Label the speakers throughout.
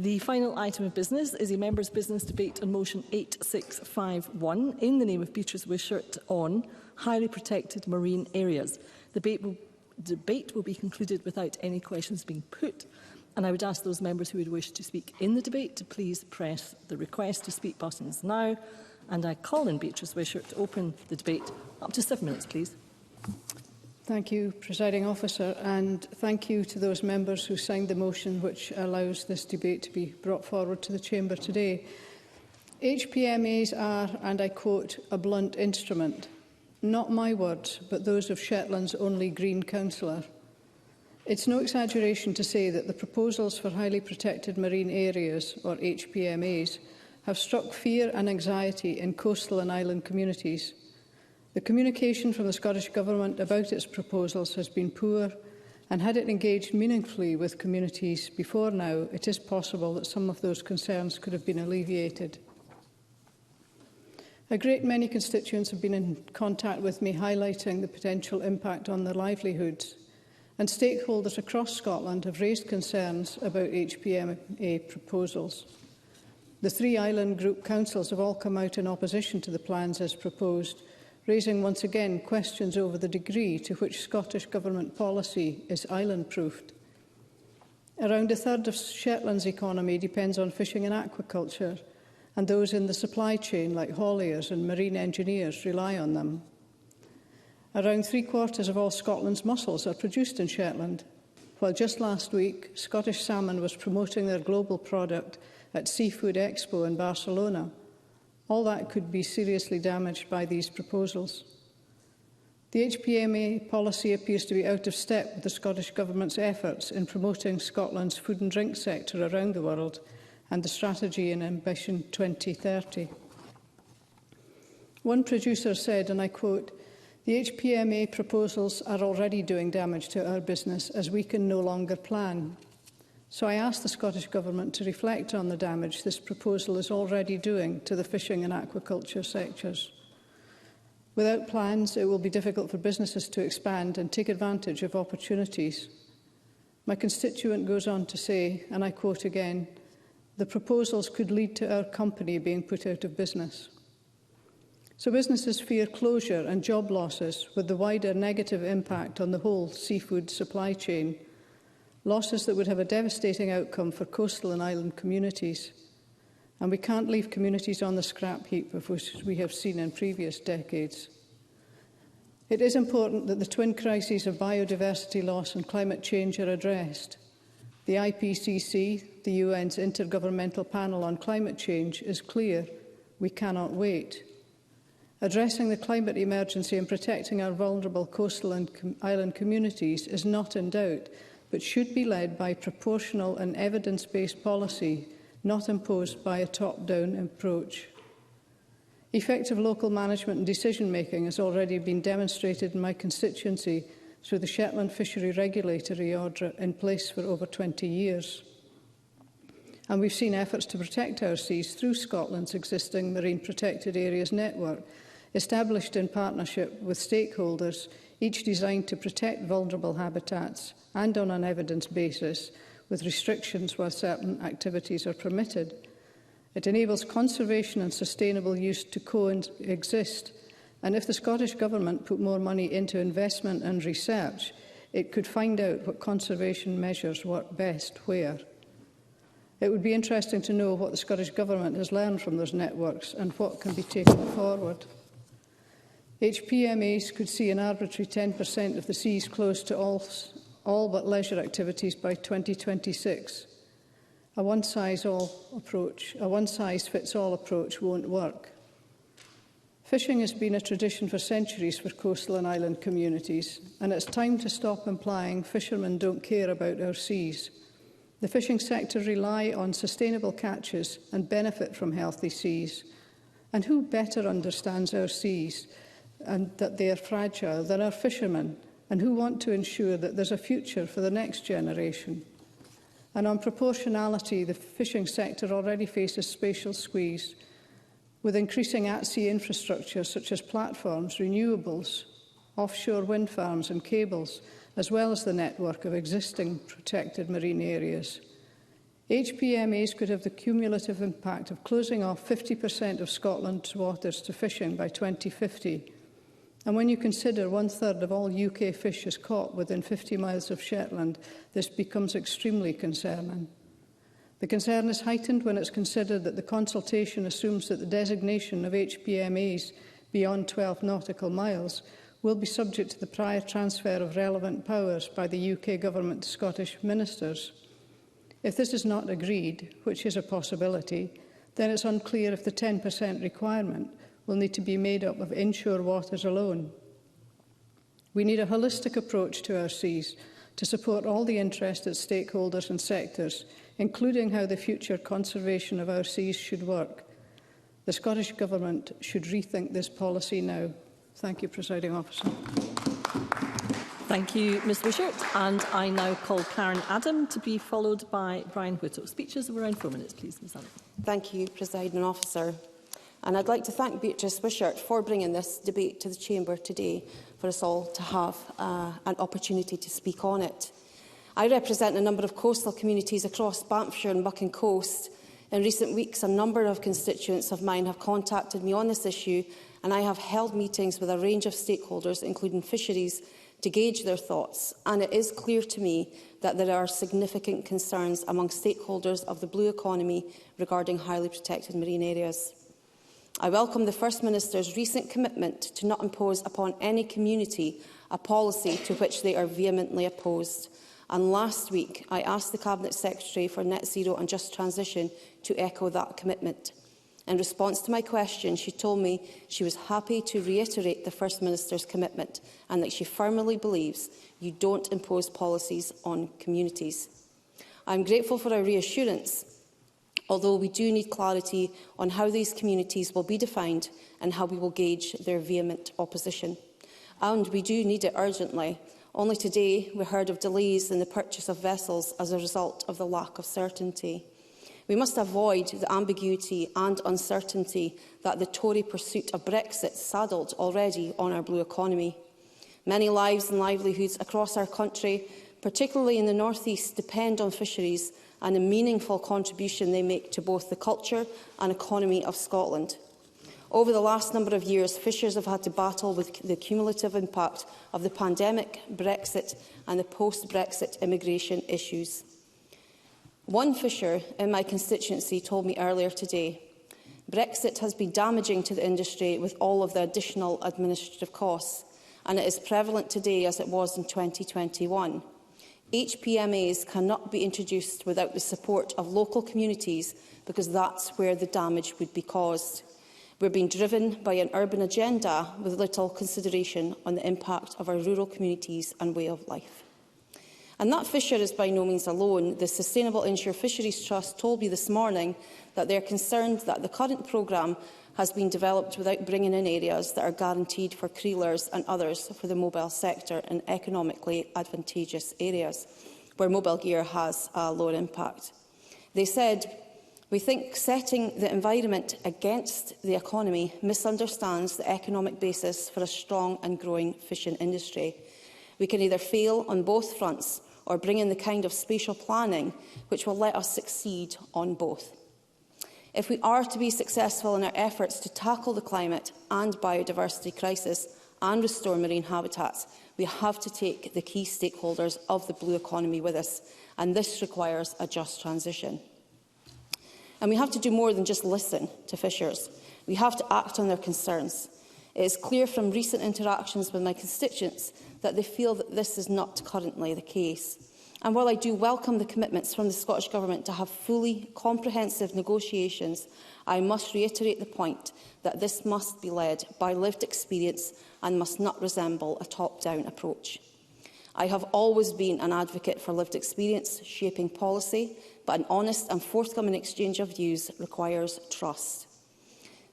Speaker 1: The final item of business is a members' business debate on motion 8651 in the name of Beatrice Wishart on highly protected marine areas. The debate will be concluded without any questions being put, and I would ask those members who would wish to speak in the debate to please press the request to speak buttons now, and I call on Beatrice Wishart to open the debate. Up to 7 minutes, please.
Speaker 2: Thank you, Presiding Officer, and thank you to those members who signed the motion which allows this debate to be brought forward to the Chamber today. HPMAs are, and I quote, a blunt instrument. Not my words, but those of Shetland's only Green councillor. It's no exaggeration to say that the proposals for highly protected marine areas, or HPMAs, have struck fear and anxiety in coastal and island communities. The communication from the Scottish Government about its proposals has been poor, and had it engaged meaningfully with communities before now, it is possible that some of those concerns could have been alleviated. A great many constituents have been in contact with me highlighting the potential impact on their livelihoods, and stakeholders across Scotland have raised concerns about HPMA proposals. The 3 island group councils have all come out in opposition to the plans as proposed, raising once again questions over the degree to which Scottish Government policy is island-proofed. Around a third of Shetland's economy depends on fishing and aquaculture, and those in the supply chain, like hauliers and marine engineers, rely on them. Around 3/4 of all Scotland's mussels are produced in Shetland, while just last week, Scottish Salmon was promoting their global product at Seafood Expo in Barcelona. All that could be seriously damaged by these proposals. The HPMA policy appears to be out of step with the Scottish Government's efforts in promoting Scotland's food and drink sector around the world and the strategy and Ambition 2030. One producer said, and I quote, "The HPMA proposals are already doing damage to our business as we can no longer plan." So I asked the Scottish Government to reflect on the damage this proposal is already doing to the fishing and aquaculture sectors. Without plans, it will be difficult for businesses to expand and take advantage of opportunities. My constituent goes on to say, and I quote again, "The proposals could lead to our company being put out of business." So businesses fear closure and job losses, with the wider negative impact on the whole seafood supply chain. Losses that would have a devastating outcome for coastal and island communities. And we can't leave communities on the scrap heap of which we have seen in previous decades. It is important that the twin crises of biodiversity loss and climate change are addressed. The IPCC, the UN's Intergovernmental Panel on Climate Change, is clear: we cannot wait. Addressing the climate emergency and protecting our vulnerable coastal and island communities is not in doubt, but should be led by proportional and evidence-based policy, not imposed by a top-down approach. Effective local management and decision-making has already been demonstrated in my constituency through the Shetland Fishery Regulatory Order in place for over 20 years. And we've seen efforts to protect our seas through Scotland's existing Marine Protected Areas network, established in partnership with stakeholders, each designed to protect vulnerable habitats and on an evidence basis, with restrictions where certain activities are permitted. It enables conservation and sustainable use to coexist, and if the Scottish Government put more money into investment and research, it could find out what conservation measures work best where. It would be interesting to know what the Scottish Government has learned from those networks and what can be taken forward. HPMAs could see an arbitrary 10% of the seas closed to all but leisure activities by 2026. A one-size-fits-all approach won't work. Fishing has been a tradition for centuries for coastal and island communities, and it's time to stop implying fishermen don't care about our seas. The fishing sector rely on sustainable catches and benefit from healthy seas. And who better understands our seas and that they are fragile than our fishermen, and who want to ensure that there's a future for the next generation? And on proportionality, the fishing sector already faces spatial squeeze, with increasing at-sea infrastructure such as platforms, renewables, offshore wind farms and cables, as well as the network of existing protected marine areas. HPMAs could have the cumulative impact of closing off 50% of Scotland's waters to fishing by 2050. And when you consider 1/3 of all UK fish is caught within 50 miles of Shetland, this becomes extremely concerning. The concern is heightened when it's considered that the consultation assumes that the designation of HPMAs beyond 12 nautical miles will be subject to the prior transfer of relevant powers by the UK Government to Scottish ministers. If this is not agreed, which is a possibility, then it's unclear if the 10% requirement will need to be made up of inshore waters alone. We need a holistic approach to our seas to support all the interested stakeholders and sectors, including how the future conservation of our seas should work. The Scottish Government should rethink this policy now. Thank you, Presiding Officer.
Speaker 1: Thank you, Ms Wishart. And I now call Karen Adam to be followed by Brian Whittle. Speeches of around 4 minutes, please, Ms Adam.
Speaker 3: Thank you, Presiding Officer. And I'd like to thank Beatrice Wishart for bringing this debate to the Chamber today for us all to have an opportunity to speak on it. I represent a number of coastal communities across Banffshire and Buchan Coast. In recent weeks, a number of constituents of mine have contacted me on this issue, and I have held meetings with a range of stakeholders, including fisheries, to gauge their thoughts. And it is clear to me that there are significant concerns among stakeholders of the blue economy regarding highly protected marine areas. I welcome the First Minister's recent commitment to not impose upon any community a policy to which they are vehemently opposed. And last week, I asked the Cabinet Secretary for Net Zero and Just Transition to echo that commitment. In response to my question, she told me she was happy to reiterate the First Minister's commitment and that she firmly believes you don't impose policies on communities. I am grateful for her reassurance, although we do need clarity on how these communities will be defined and how we will gauge their vehement opposition. And we do need it urgently. Only today we heard of delays in the purchase of vessels as a result of the lack of certainty. We must avoid the ambiguity and uncertainty that the Tory pursuit of Brexit saddled already on our blue economy. Many lives and livelihoods across our country, particularly in the North East, depend on fisheries and a meaningful contribution they make to both the culture and economy of Scotland. Over the last number of years, fishers have had to battle with the cumulative impact of the pandemic, Brexit and the post-Brexit immigration issues. One fisher in my constituency told me earlier today, Brexit has been damaging to the industry with all of the additional administrative costs, and it is prevalent today as it was in 2021. HPMAs cannot be introduced without the support of local communities because that's where the damage would be caused. We're being driven by an urban agenda with little consideration on the impact of our rural communities and way of life. And that fisher is by no means alone. The Sustainable Inshore Fisheries Trust told me this morning that they are concerned that the current programme has been developed without bringing in areas that are guaranteed for creelers and others for the mobile sector in economically advantageous areas, where mobile gear has a lower impact. They said, "We think setting the environment against the economy misunderstands the economic basis for a strong and growing fishing industry. We can either fail on both fronts or bring in the kind of spatial planning which will let us succeed on both. If we are to be successful in our efforts to tackle the climate and biodiversity crisis and restore marine habitats, we have to take the key stakeholders of the blue economy with us, and this requires a just transition. And we have to do more than just listen to fishers. We have to act on their concerns. It is clear from recent interactions with my constituents that they feel that this is not currently the case. And while I do welcome the commitments from the Scottish Government to have fully comprehensive negotiations, I must reiterate the point that this must be led by lived experience and must not resemble a top-down approach. I have always been an advocate for lived experience shaping policy, but an honest and forthcoming exchange of views requires trust.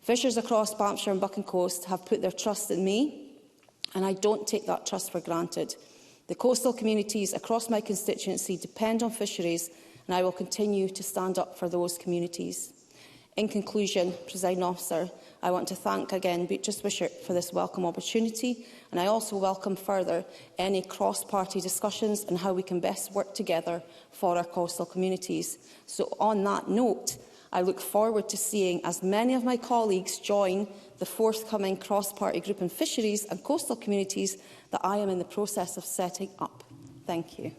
Speaker 3: Fishers across Banffshire and Buchan Coast have put their trust in me, and I don't take that trust for granted. The coastal communities across my constituency depend on fisheries, and I will continue to stand up for those communities. In conclusion, Presiding Officer, I want to thank again Beatrice Wishart for this welcome opportunity, and I also welcome further any cross-party discussions on how we can best work together for our coastal communities. So on that note, I look forward to seeing as many of my colleagues join the forthcoming cross-party group in fisheries and coastal communities that I am in the process of setting up. Thank you.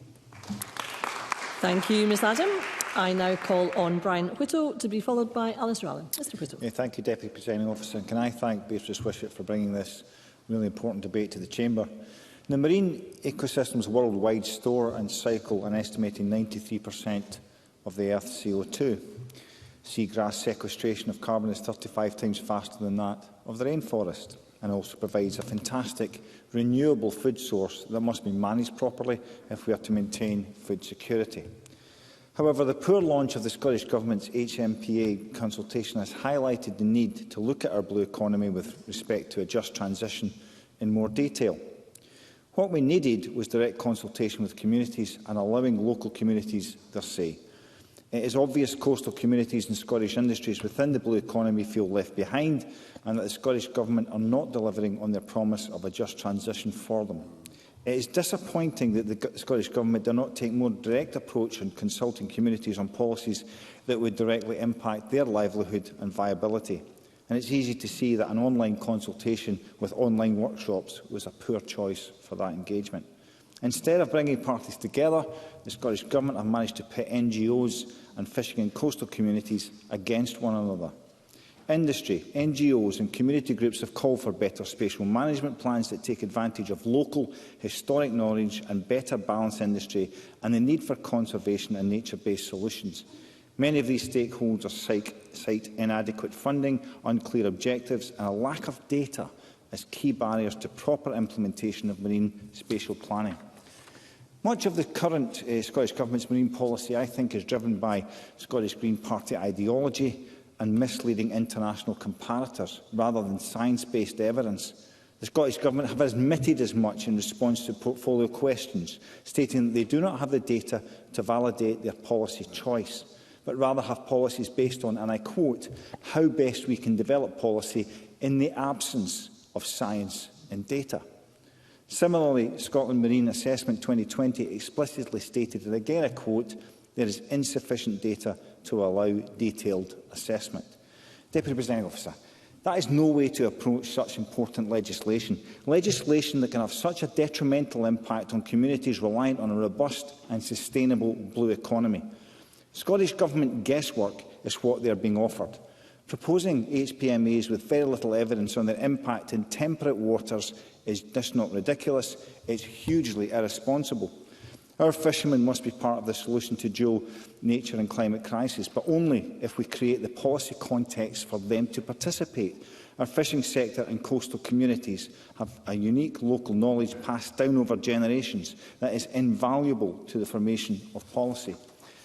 Speaker 1: Thank you, Ms Adam. I now call on Brian Whittle to be followed by Alistair Allen. Mr Whittle.
Speaker 4: Thank you, Deputy Presiding Officer. And can I thank Beatrice Wishart for bringing this really important debate to the Chamber. The marine ecosystems worldwide store and cycle an estimated 93% of the Earth's CO2. Seagrass sequestration of carbon is 35 times faster than that of the rainforest, and also provides a fantastic renewable food source that must be managed properly if we are to maintain food security. However, the poor launch of the Scottish Government's HMPA consultation has highlighted the need to look at our blue economy with respect to a just transition in more detail. What we needed was direct consultation with communities and allowing local communities their say. It is obvious coastal communities and Scottish industries within the blue economy feel left behind, and that the Scottish Government are not delivering on their promise of a just transition for them. It is disappointing that the Scottish Government do not take a more direct approach in consulting communities on policies that would directly impact their livelihood and viability. And it's easy to see that an online consultation with online workshops was a poor choice for that engagement. Instead of bringing parties together, the Scottish Government have managed to pit NGOs and fishing and coastal communities against one another. Industry, NGOs and community groups have called for better spatial management plans that take advantage of local historic knowledge and better balance industry, and the need for conservation and nature-based solutions. Many of these stakeholders cite inadequate funding, unclear objectives and a lack of data as key barriers to proper implementation of marine spatial planning. Much of the current Scottish Government's marine policy, I think, is driven by Scottish Green Party ideology and misleading international comparators rather than science-based evidence. The Scottish Government have admitted as much in response to portfolio questions, stating that they do not have the data to validate their policy choice, but rather have policies based on, and I quote, how best we can develop policy in the absence of science and data. Similarly, Scotland Marine Assessment 2020 explicitly stated, and again I quote, there is insufficient data to allow detailed assessment. Deputy Presiding Officer, that is no way to approach such important legislation. Legislation that can have such a detrimental impact on communities reliant on a robust and sustainable blue economy. Scottish Government guesswork is what they are being offered. Proposing HPMAs with very little evidence on their impact in temperate waters is just not ridiculous, it's hugely irresponsible. Our fishermen must be part of the solution to dual nature and climate crisis, but only if we create the policy context for them to participate. Our fishing sector and coastal communities have a unique local knowledge passed down over generations that is invaluable to the formation of policy.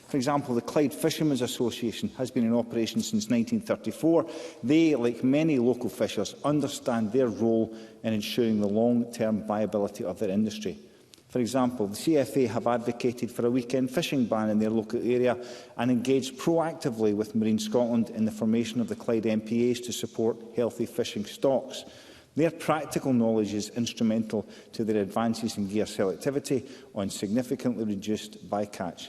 Speaker 4: For example, the Clyde Fishermen's Association has been in operation since 1934. They, like many local fishers, understand their role in ensuring the long-term viability of their industry. For example, the CFA have advocated for a weekend fishing ban in their local area and engaged proactively with Marine Scotland in the formation of the Clyde MPAs to support healthy fishing stocks. Their practical knowledge is instrumental to their advances in gear selectivity on significantly reduced bycatch.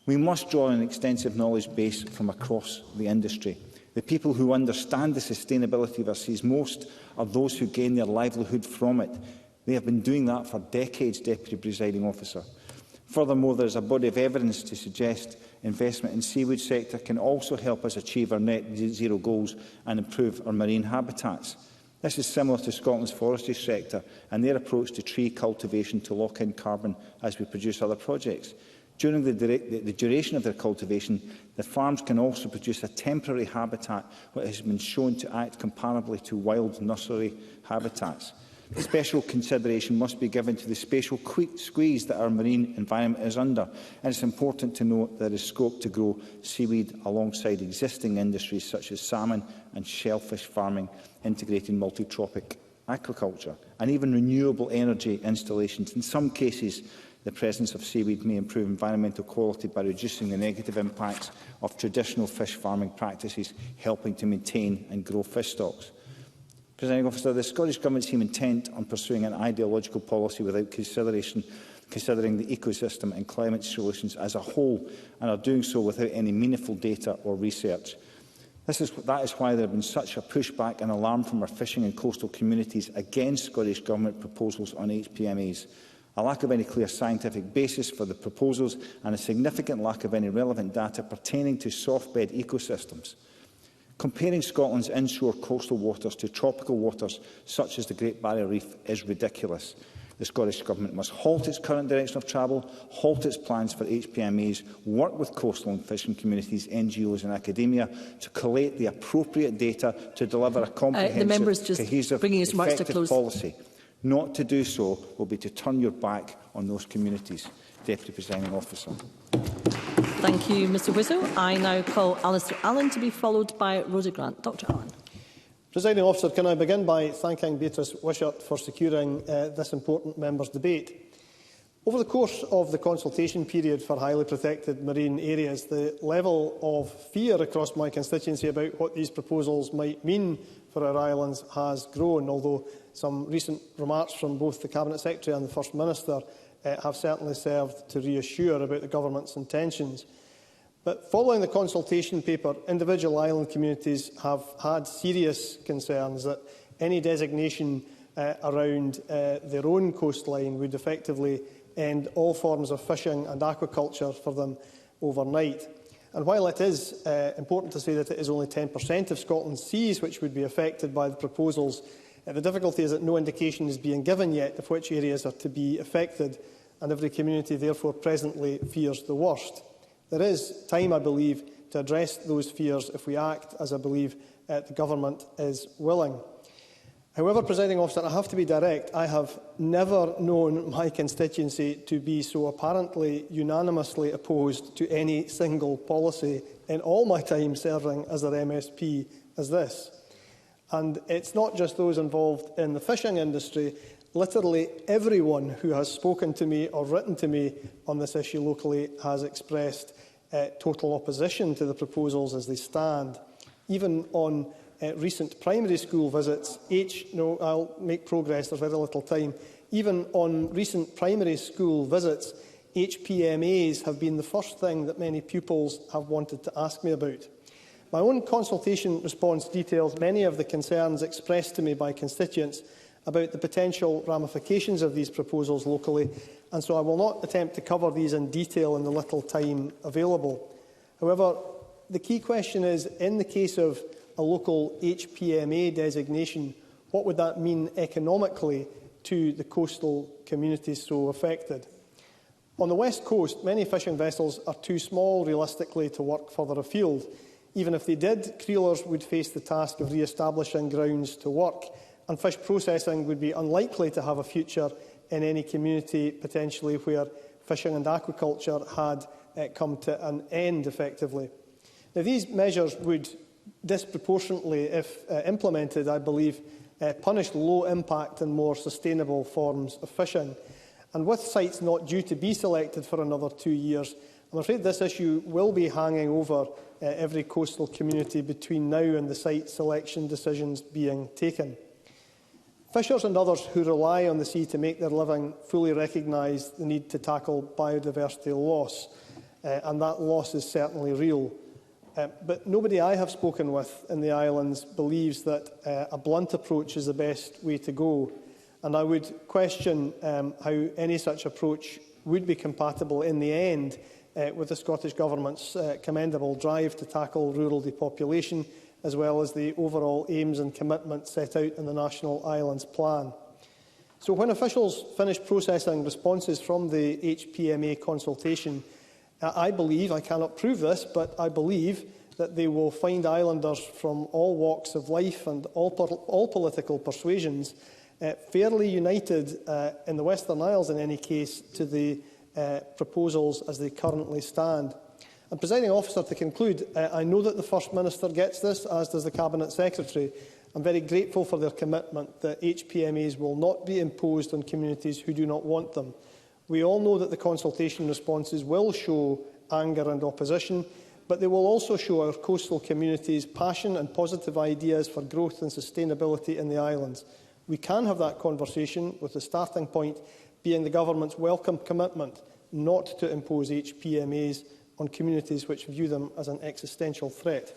Speaker 4: We must draw on an extensive knowledge base from across the industry. The people who understand the sustainability of our seas most are those who gain their livelihood from it. They have been doing that for decades, Deputy Presiding Officer. Furthermore, there is a body of evidence to suggest investment in the seaweed sector can also help us achieve our net zero goals and improve our marine habitats. This is similar to Scotland's forestry sector and their approach to tree cultivation to lock in carbon as we produce other projects. During the duration of their cultivation, the farms can also produce a temporary habitat which has been shown to act comparably to wild nursery habitats. Special consideration must be given to the spatial squeeze that our marine environment is under, and it's important to note there is scope to grow seaweed alongside existing industries such as salmon and shellfish farming, integrating multi-tropic aquaculture, and even renewable energy installations. In some cases, the presence of seaweed may improve environmental quality by reducing the negative impacts of traditional fish farming practices, helping to maintain and grow fish stocks. Presiding Officer, the Scottish Government seem intent on pursuing an ideological policy without considering the ecosystem and climate solutions as a whole, and are doing so without any meaningful data or research. That is why there has been such a pushback and alarm from our fishing and coastal communities against Scottish Government proposals on HPMAs. A lack of any clear scientific basis for the proposals and a significant lack of any relevant data pertaining to soft bed ecosystems. Comparing Scotland's inshore coastal waters to tropical waters such as the Great Barrier Reef is ridiculous. The Scottish Government must halt its current direction of travel, halt its plans for HPMAs, work with coastal and fishing communities, NGOs and academia to collate the appropriate data to deliver a comprehensive, cohesive, effective policy. Not to do so will be to turn your back on those communities. Deputy Presiding Officer.
Speaker 1: Thank you, Mr Whistle. I now call Alistair Allen to be followed by Rhoda Grant. Dr Allen.
Speaker 5: Presiding Officer, can I begin by thanking Beatrice Wishart for securing this important members' debate. Over the course of the consultation period for highly protected marine areas, the level of fear across my constituency about what these proposals might mean for our islands has grown, although some recent remarks from both the Cabinet Secretary and the First Minister have certainly served to reassure about the Government's intentions. But following the consultation paper, individual island communities have had serious concerns that any designation around their own coastline would effectively end all forms of fishing and aquaculture for them overnight. And while it is important to say that it is only 10% of Scotland's seas which would be affected by the proposals, the difficulty is that no indication is being given yet of which areas are to be affected, and every community therefore presently fears the worst. There is time, I believe, to address those fears if we act, as I believe the Government is willing. However, Presiding Officer, I have to be direct. I have never known my constituency to be so apparently unanimously opposed to any single policy in all my time serving as their MSP as this. And it's not just those involved in the fishing industry. Literally everyone who has spoken to me or written to me on this issue locally has expressed total opposition to the proposals as they stand. Even on recent primary school visits, I'll make progress, there's very little time. Even on recent primary school visits, HPMAs have been the first thing that many pupils have wanted to ask me about. My own consultation response details many of the concerns expressed to me by constituents about the potential ramifications of these proposals locally, and so I will not attempt to cover these in detail in the little time available. However, the key question is, in the case of a local HPMA designation, what would that mean economically to the coastal communities so affected? On the West Coast, many fishing vessels are too small, realistically, to work further afield. Even if they did, creelers would face the task of re-establishing grounds to work, and fish processing would be unlikely to have a future in any community potentially where fishing and aquaculture had come to an end effectively. Now, these measures would disproportionately, if implemented, I believe, punish low-impact and more sustainable forms of fishing. And with sites not due to be selected for another 2 years, I'm afraid this issue will be hanging over every coastal community between now and the site selection decisions being taken. Fishers and others who rely on the sea to make their living fully recognise the need to tackle biodiversity loss, and that loss is certainly real. But nobody I have spoken with in the islands believes that a blunt approach is the best way to go, and I would question how any such approach would be compatible in the end with the Scottish Government's commendable drive to tackle rural depopulation, as well as the overall aims and commitments set out in the National Islands Plan. So when officials finish processing responses from the HPMA consultation, I believe, I cannot prove this, but I believe that they will find islanders from all walks of life and all political persuasions fairly united in the Western Isles, in any case, to the proposals as they currently stand. And, Presiding Officer, to conclude, I know that the First Minister gets this, as does the Cabinet Secretary. I'm very grateful for their commitment that HPMAs will not be imposed on communities who do not want them. We all know that the consultation responses will show anger and opposition, but they will also show our coastal communities passion and positive ideas for growth and sustainability in the islands. We can have that conversation, with the starting point being the Government's welcome commitment not to impose HPMAs on communities which view them as an existential threat.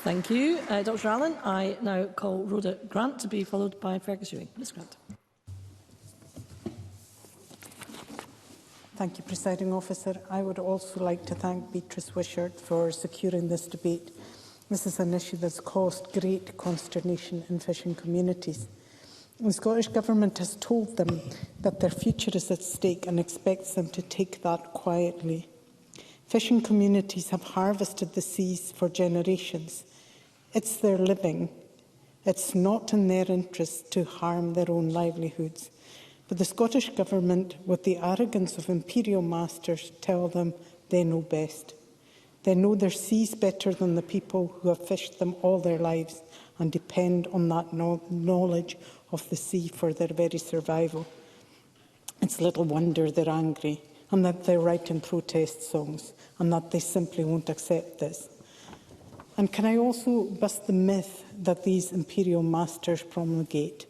Speaker 1: Thank you, Dr Allen. I now call Rhoda Grant to be followed by Fergus Ewing. Ms Grant.
Speaker 6: Thank you, Presiding Officer. I would also like to thank Beatrice Wishart for securing this debate. This is an issue that's caused great consternation in fishing communities. The Scottish Government has told them that their future is at stake and expects them to take that quietly. Fishing communities have harvested the seas for generations. It's their living. It's not in their interest to harm their own livelihoods. But the Scottish Government, with the arrogance of imperial masters, tell them they know best. They know their seas better than the people who have fished them all their lives and depend on that knowledge of the sea for their very survival. It's little wonder they're angry and that they write in protest songs and that they simply won't accept this. And can I also bust the myth that these imperial masters promulgate?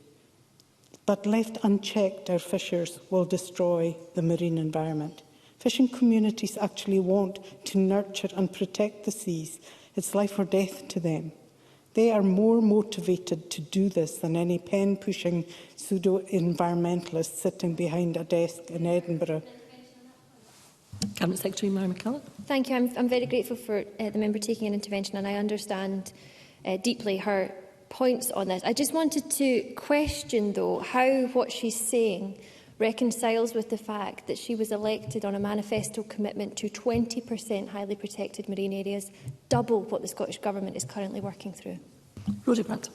Speaker 6: But left unchecked, our fishers will destroy the marine environment. Fishing communities actually want to nurture and protect the seas. It's life or death to them. They are more motivated to do this than any pen-pushing pseudo-environmentalist sitting behind a desk in Edinburgh.
Speaker 1: Cabinet Secretary Mary McCallum.
Speaker 7: Thank you. I'm very grateful for the member taking an intervention, and I understand deeply her points on this. I just wanted to question, though, how what she's saying reconciles with the fact that she was elected on a manifesto commitment to 20% highly protected marine areas, double what the Scottish Government is currently working through.
Speaker 1: Rhoda Grant.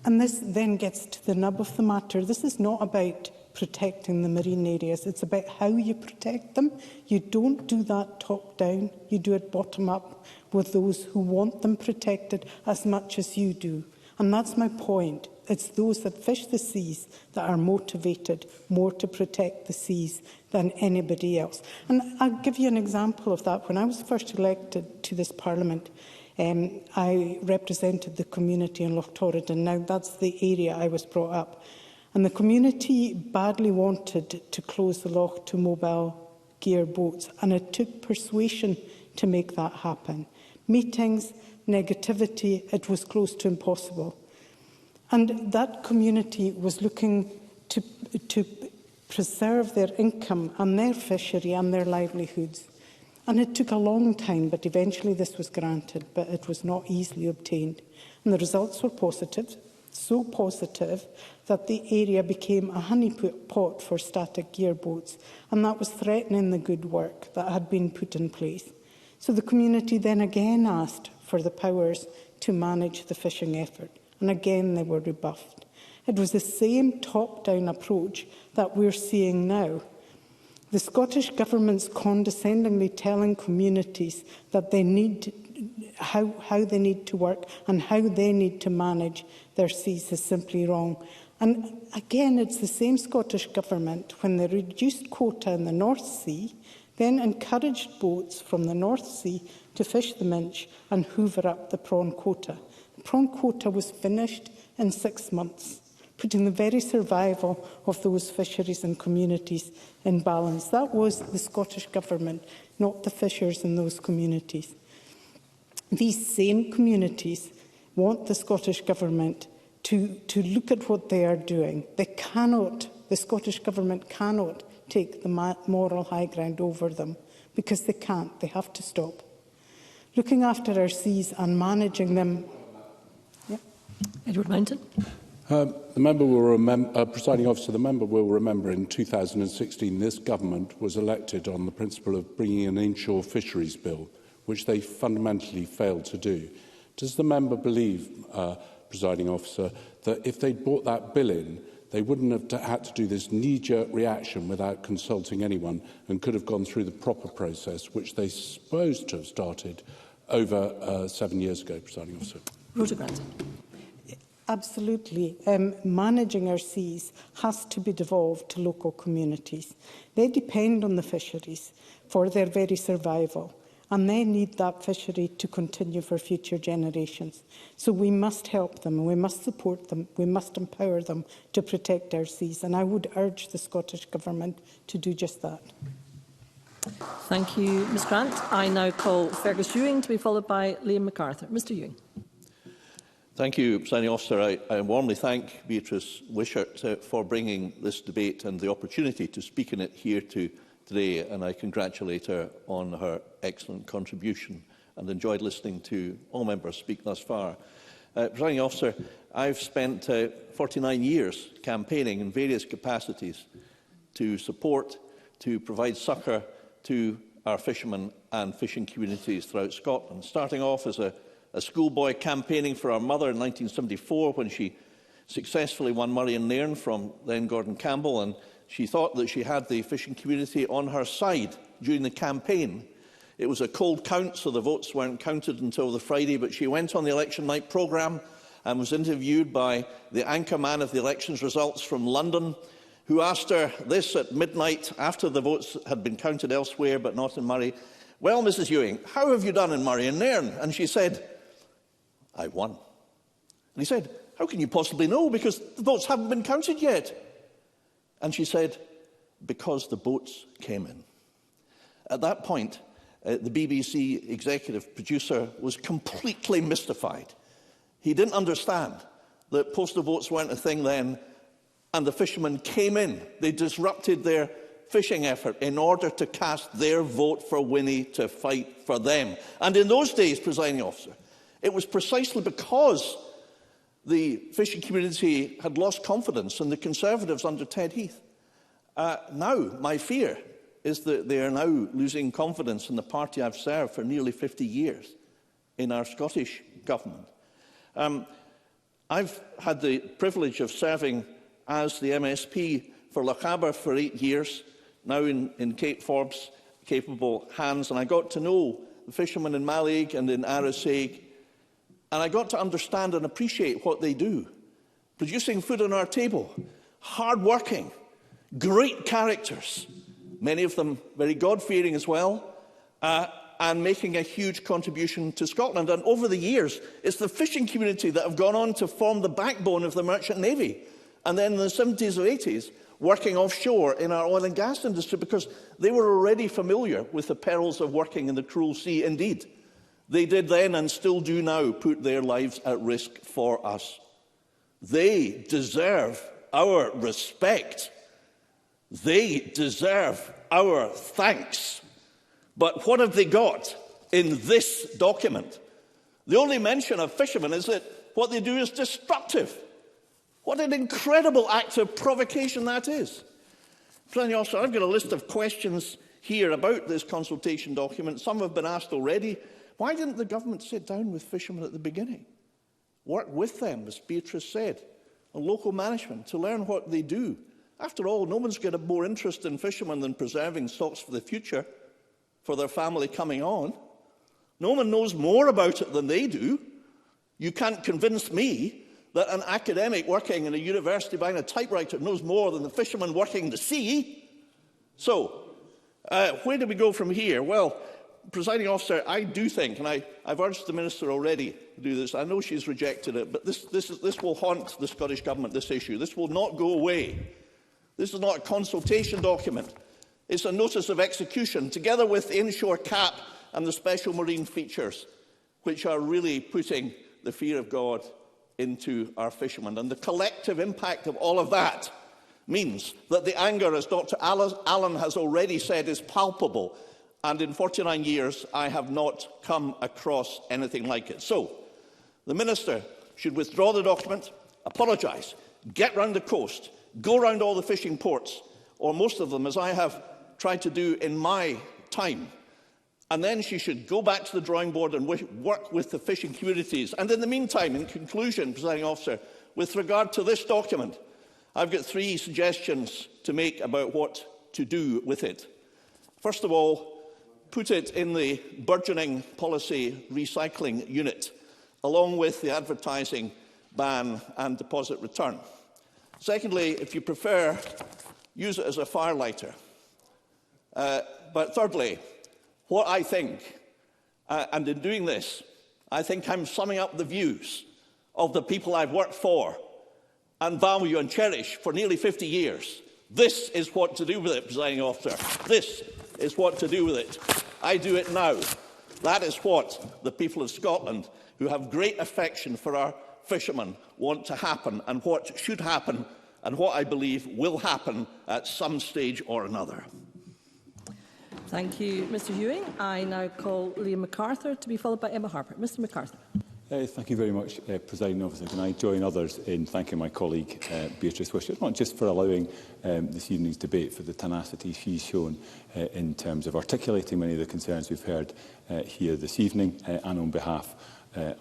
Speaker 6: And this then gets to the nub of the matter. This is not about protecting the marine areas. It's about how you protect them. You don't do that top down. You do it bottom up with those who want them protected as much as you do. And that's my point. It's those that fish the seas that are motivated more to protect the seas than anybody else. And I'll give you an example of that. When I was first elected to this Parliament, I represented the community in Loch Torridon. Now, that's the area I was brought up. And the community badly wanted to close the loch to mobile gear boats, and it took persuasion to make that happen. Meetings, negativity, it was close to impossible. And that community was looking to preserve their income and their fishery and their livelihoods. And it took a long time, but eventually this was granted, but it was not easily obtained. And the results were positive, so positive that the area became a honeypot for static gear boats, and that was threatening the good work that had been put in place. So the community then again asked for the powers to manage the fishing effort, and again they were rebuffed. It was the same top-down approach that we're seeing now. The Scottish Government's condescendingly telling communities that they need how they need to work and how they need to manage their seas is simply wrong. And again, it's the same Scottish Government, when they reduced quota in the North Sea, then encouraged boats from the North Sea to fish the Minch and hoover up the prawn quota. The prawn quota was finished in 6 months, putting the very survival of those fisheries and communities in balance. That was the Scottish Government, not the fishers in those communities. These same communities want the Scottish Government to look at what they are doing. They cannot, the Scottish Government cannot take the moral high ground over them, because they can't. They have to stop. Looking after our seas and managing them. Yeah.
Speaker 1: Edward Mountain.
Speaker 8: The member will remember, Presiding Officer, the member will remember in 2016 this government was elected on the principle of bringing an inshore fisheries bill, which they fundamentally failed to do. Does the member believe, Presiding Officer, that if they'd brought that bill in, they wouldn't have had to do this knee-jerk reaction without consulting anyone and could have gone through the proper process, which they supposed to have started over 7 years ago, Presiding Officer?
Speaker 1: Rhoda Grant.
Speaker 6: Absolutely. Managing our seas has to be devolved to local communities. They depend on the fisheries. for their very survival. And they need that fishery to continue for future generations. So we must help them, we must support them, we must empower them to protect our seas. And I would urge the Scottish Government to do just that.
Speaker 1: Thank you, Ms Grant. I now call Fergus Ewing to be followed by Liam MacArthur. Mr Ewing.
Speaker 9: Thank you, Presiding Officer. I warmly thank Beatrice Wishart for bringing this debate and the opportunity to speak in it here today, and I congratulate her on her excellent contribution and enjoyed listening to all members speak thus far. Presiding Officer, I've spent 49 years campaigning in various capacities to support, to provide succour to our fishermen and fishing communities throughout Scotland, starting off as a schoolboy campaigning for our mother in 1974 when she successfully won Murray and Nairn from then Gordon Campbell, and she thought that she had the fishing community on her side during the campaign. It was a cold count, so the votes weren't counted until the Friday, but she went on the election night programme and was interviewed by the anchorman of the elections results from London, who asked her this at midnight after the votes had been counted elsewhere but not in Murray. "Well, Mrs Ewing, how have you done in Murray and Nairn?" And she said, "I won." And he said, "How can you possibly know, because the votes haven't been counted yet?" And she said, "Because the boats came in." At that point, the BBC executive producer was completely mystified. He didn't understand that postal votes weren't a thing then, and the fishermen came in. They disrupted their fishing effort in order to cast their vote for Winnie to fight for them. And in those days, Presiding Officer, it was precisely because the fishing community had lost confidence in the Conservatives under Ted Heath. Now, my fear is that they are now losing confidence in the party I've served for nearly 50 years in our Scottish Government. I've had the privilege of serving as the MSP for Lochaber for 8 years, now in Cape Forbes' capable hands, and I got to know the fishermen in Mallaig and in Arasaig, and I got to understand and appreciate what they do. Producing food on our table, hard-working, great characters, many of them very God-fearing as well, and making a huge contribution to Scotland. And over the years, it's the fishing community that have gone on to form the backbone of the merchant navy. And then in the 70s or 80s, working offshore in our oil and gas industry, because they were already familiar with the perils of working in the cruel sea. Indeed, they did then and still do now put their lives at risk for us. They deserve our respect. They deserve our thanks. But what have they got in this document? The only mention of fishermen is that what they do is destructive. What an incredible act of provocation that is. Presiding Officer, I've got a list of questions here about this consultation document. Some have been asked already. Why didn't the government sit down with fishermen at the beginning? Work with them, as Beatrice said, and local management to learn what they do. After all, no one's got more interest in fishermen than preserving stocks for the future, for their family coming on. No one knows more about it than they do. You can't convince me that an academic working in a university behind a typewriter knows more than the fisherman working the sea. So, where do we go from here? Well, Presiding Officer, I do think, and I've urged the Minister already to do this, I know she's rejected it, but this will haunt the Scottish Government, this issue. This will not go away. This is not a consultation document. It's a notice of execution, together with the inshore cap and the special marine features, which are really putting the fear of God into our fishermen. And the collective impact of all of that means that the anger, as Dr. Allen has already said, is palpable. And in 49 years, I have not come across anything like it. So, the Minister should withdraw the document, apologise, get round the coast, go round all the fishing ports, or most of them, as I have tried to do in my time. And then she should go back to the drawing board and work with the fishing communities. And in the meantime, in conclusion, Presiding Officer, with regard to this document, I've got 3 suggestions to make about what to do with it. First of all, put it in the burgeoning policy recycling unit, along with the advertising ban and deposit return. Secondly, if you prefer, use it as a firelighter. But thirdly, what I think, and in doing this, I think I'm summing up the views of the people I've worked for and value and cherish for nearly 50 years. This is what to do with it, Presiding Officer. This is what to do with it. I do it now. That is what the people of Scotland, who have great affection for our fishermen, want to happen, and what should happen, and what I believe will happen at some stage or another.
Speaker 1: Thank you, Mr Ewing. I now call Liam MacArthur to be followed by Emma Harper. Mr MacArthur.
Speaker 10: Thank you very much, Presiding Officer. Can I join others in thanking my colleague Beatrice Wishart, not just for allowing this evening's debate, for the tenacity she's shown in terms of articulating many of the concerns we've heard here this evening, and on behalf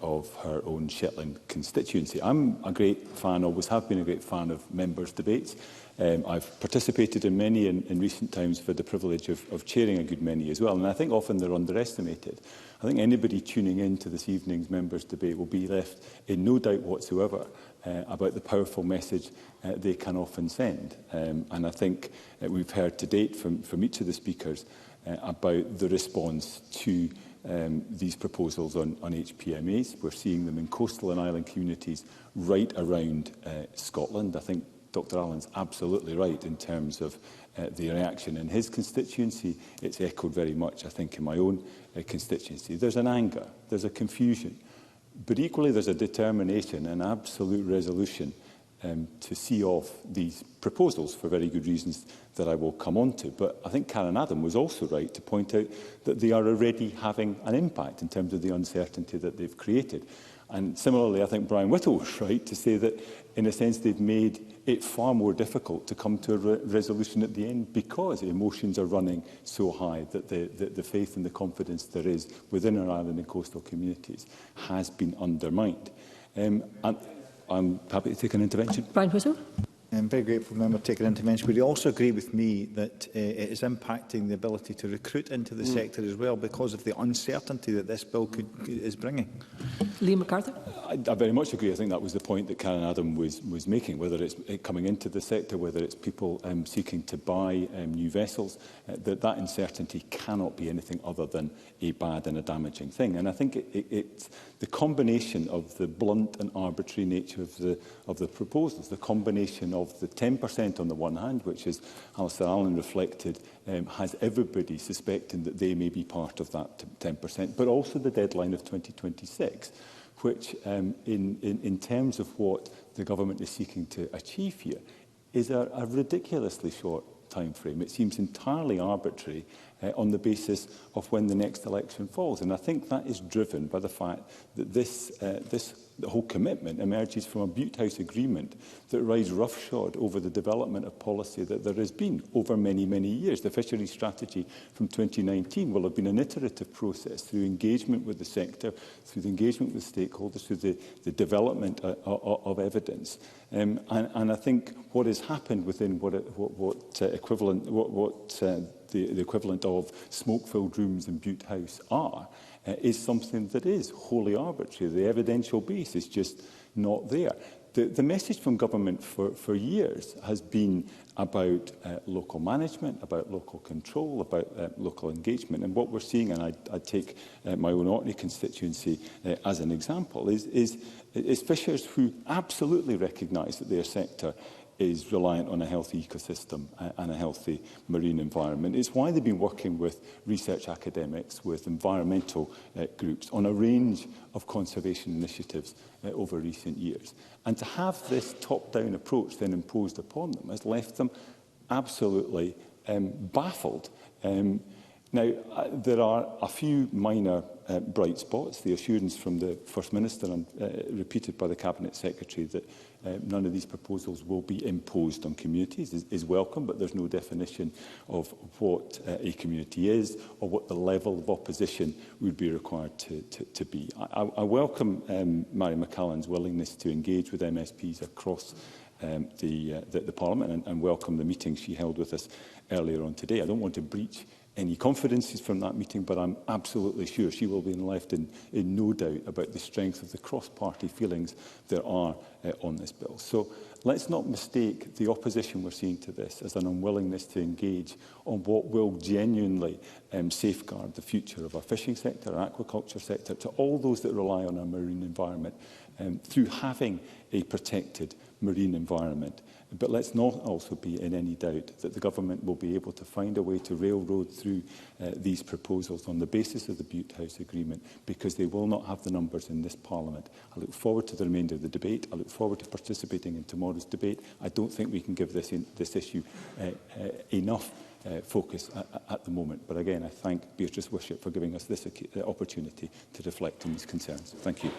Speaker 10: of her own Shetland constituency. I'm a great fan, always have been a great fan of members' debates. I've participated in many in recent times for the privilege of chairing a good many as well, and I think often they're underestimated. I think anybody tuning in to this evening's members' debate will be left in no doubt whatsoever about the powerful message they can often send. And I think we've heard to date from each of the speakers about the response to these proposals on HPMAs. We're seeing them in coastal and island communities right around Scotland. I think Dr Allen's absolutely right in terms of the reaction in his constituency. It's echoed very much, I think, in my own constituency. There's an anger, there's a confusion, but equally there's a determination and absolute resolution to see off these proposals for very good reasons that I will come on to. But I think Karen Adam was also right to point out that they are already having an impact in terms of the uncertainty that they've created. And similarly, I think Brian Whittle was right to say that, in a sense, they've made it far more difficult to come to a resolution at the end because emotions are running so high that the faith and the confidence there is within our island and coastal communities has been undermined. And I'm happy to take an intervention.
Speaker 1: Brian Whittle.
Speaker 4: I'm very grateful, Member, to take an intervention. Would you also agree with me that it is impacting the ability to recruit into the sector as well because of the uncertainty that this bill is bringing?
Speaker 1: Liam MacArthur.
Speaker 10: I very much agree. I think that was the point that Karen Adam was making, whether it's coming into the sector, whether it's people seeking to buy new vessels, that uncertainty cannot be anything other than a bad and a damaging thing. And I think it's the combination of the blunt and arbitrary nature of the proposals, the combination of the 10% on the one hand, which, as Alistair Allen reflected, has everybody suspecting that they may be part of that 10%, but also the deadline of 2026, which, in terms of what the government is seeking to achieve here, is a ridiculously short time frame. It seems entirely arbitrary on the basis of when the next election falls. And I think that is driven by the fact that the whole commitment emerges from a Butte House agreement that rides roughshod over the development of policy that there has been over many, many years. The fisheries strategy from 2019 will have been an iterative process through engagement with the sector, through the engagement with stakeholders, through the development of evidence. And I think what has happened within the equivalent of smoke-filled rooms in Butte House are, is something that is wholly arbitrary. The evidential base is just not there. The message from government for years has been about local management, about local control, about local engagement. And what we're seeing, and I take my own Orkney constituency as an example, is fishers who absolutely recognise that their sector is reliant on a healthy ecosystem and a healthy marine environment. It's why they've been working with research academics, with environmental groups on a range of conservation initiatives over recent years. And to have this top-down approach then imposed upon them has left them absolutely baffled. Now, there are a few minor bright spots. The assurance from the First Minister and repeated by the Cabinet Secretary that none of these proposals will be imposed on communities is welcome, but there's no definition of what a community is or what the level of opposition would be required to be. I welcome Mary McCallan's willingness to engage with MSPs across the Parliament and welcome the meeting she held with us earlier on today. I don't want to breach any confidences from that meeting, but I'm absolutely sure she will be left in no doubt about the strength of the cross-party feelings there are on this bill. So let's not mistake the opposition we're seeing to this as an unwillingness to engage on what will genuinely safeguard the future of our fishing sector, our aquaculture sector, to all those that rely on our marine environment through having a protected marine environment. But let's not also be in any doubt that the government will be able to find a way to railroad through these proposals on the basis of the Butte House Agreement, because they will not have the numbers in this Parliament. I look forward to the remainder of the debate. I look forward to participating in tomorrow's debate. I don't think we can give this issue enough focus at the moment. But again, I thank Beatrice Wishart for giving us this opportunity to reflect on these concerns. Thank you.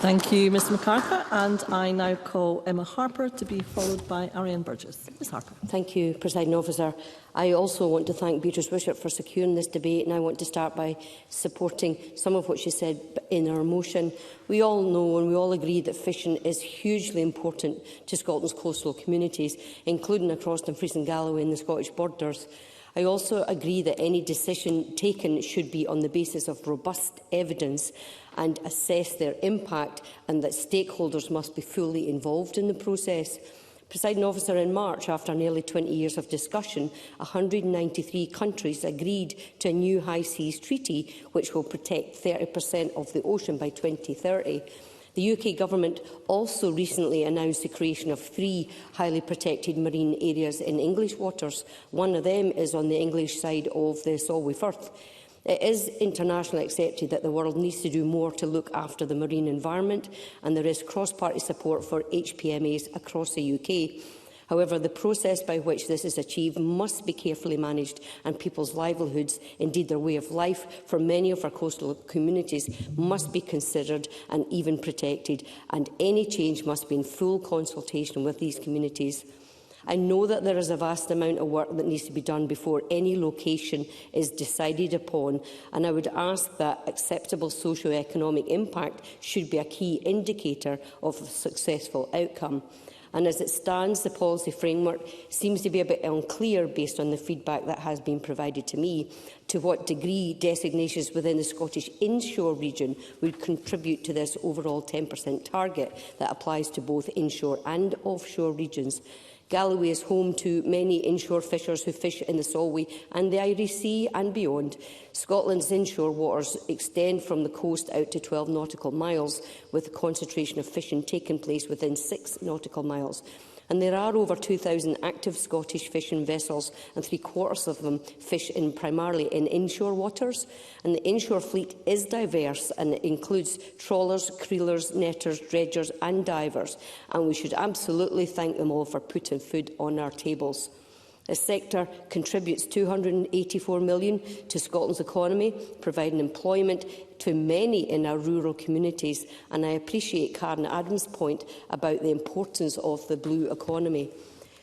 Speaker 1: Thank you, Mr MacArthur. And I now call Emma Harper to be followed by Ariane Burgess. Ms Harper.
Speaker 11: Thank you, Presiding Officer. I also want to thank Beatrice Wishart for securing this debate, and I want to start by supporting some of what she said in her motion. We all know and we all agree that fishing is hugely important to Scotland's coastal communities, including across Dumfries and Galloway and the Scottish borders. I also agree that any decision taken should be on the basis of robust evidence and assess their impact, and that stakeholders must be fully involved in the process. Presiding Officer, in March, after nearly 20 years of discussion, 193 countries agreed to a new high seas treaty which will protect 30% of the ocean by 2030. The UK Government also recently announced the creation of 3 highly protected marine areas in English waters. One of them is on the English side of the Solway Firth. It is internationally accepted that the world needs to do more to look after the marine environment, and there is cross-party support for HPMAs across the UK. However, the process by which this is achieved must be carefully managed, and people's livelihoods, indeed their way of life for many of our coastal communities, must be considered and even protected, and any change must be in full consultation with these communities. I know that there is a vast amount of work that needs to be done before any location is decided upon, and I would ask that acceptable socio-economic impact should be a key indicator of a successful outcome. And as it stands, the policy framework seems to be a bit unclear, based on the feedback that has been provided to me, to what degree designations within the Scottish inshore region would contribute to this overall 10% target that applies to both inshore and offshore regions. Galloway is home to many inshore fishers who fish in the Solway and the Irish Sea and beyond. Scotland's inshore waters extend from the coast out to 12 nautical miles, with a concentration of fishing taking place within 6 nautical miles. And there are over 2,000 active Scottish fishing vessels, and 3/4 of them fish primarily in inshore waters. And the inshore fleet is diverse, and it includes trawlers, creelers, netters, dredgers and divers. And we should absolutely thank them all for putting food on our tables. The sector contributes £284 million to Scotland's economy, providing employment to many in our rural communities, and I appreciate Karen Adams' point about the importance of the blue economy.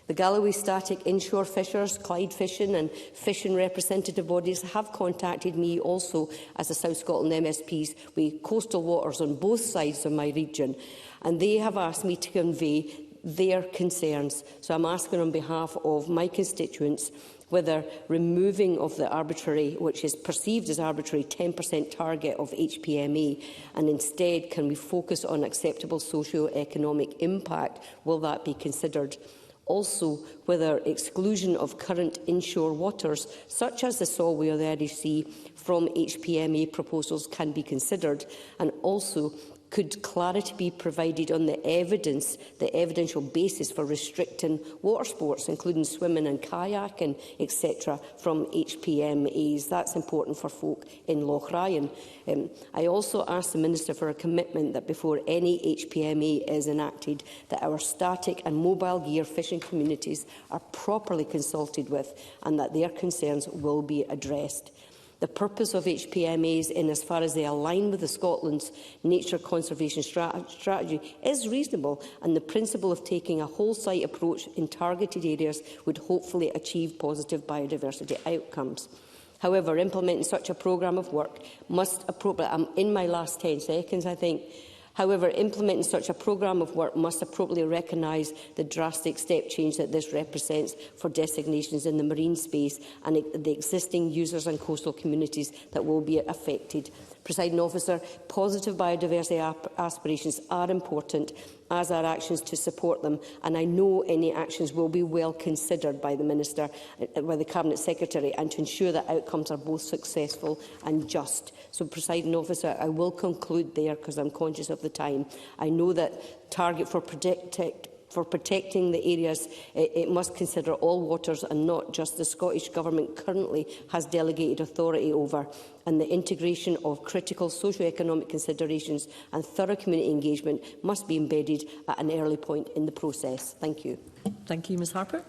Speaker 11: The Galloway Static Inshore Fishers, Clyde Fishing and fishing representative bodies have contacted me also as a South Scotland MSPs with coastal waters on both sides of my region, and they have asked me to convey their concerns. So I'm asking on behalf of my constituents whether removing of the arbitrary, which is perceived as arbitrary, 10% target of HPMA, and instead can we focus on acceptable socio-economic impact, will that be considered? Also, whether exclusion of current inshore waters, such as the Solway or the Irish Sea, from HPMA proposals can be considered, and also could clarity be provided on the evidential basis for restricting water sports, including swimming and kayaking, etc., from HPMAs? That's important for folk in Loch Ryan. I also asked the Minister for a commitment that before any HPMA is enacted, that our static and mobile gear fishing communities are properly consulted with, and that their concerns will be addressed. The purpose of HPMAs, in as far as they align with the Scotland's nature conservation strategy, is reasonable, and the principle of taking a whole-site approach in targeted areas would hopefully achieve positive biodiversity outcomes. However, implementing such a programme of work must appropriately— I'm in my last 10 seconds, I think. However, implementing such a programme of work must appropriately recognise the drastic step change that this represents for designations in the marine space and the existing users and coastal communities that will be affected. Presiding Officer, positive biodiversity aspirations are important, as our actions to support them, and I know any actions will be well considered by the Minister, by the Cabinet Secretary, and to ensure that outcomes are both successful and just. So, Presiding Officer, I will conclude there because I'm conscious of the time. I know that target for protecting the areas, it must consider all waters and not just the Scottish Government currently has delegated authority over, and the integration of critical socio-economic considerations and thorough community engagement must be embedded at an early point in the process. Thank you.
Speaker 1: Thank you, Ms Harper.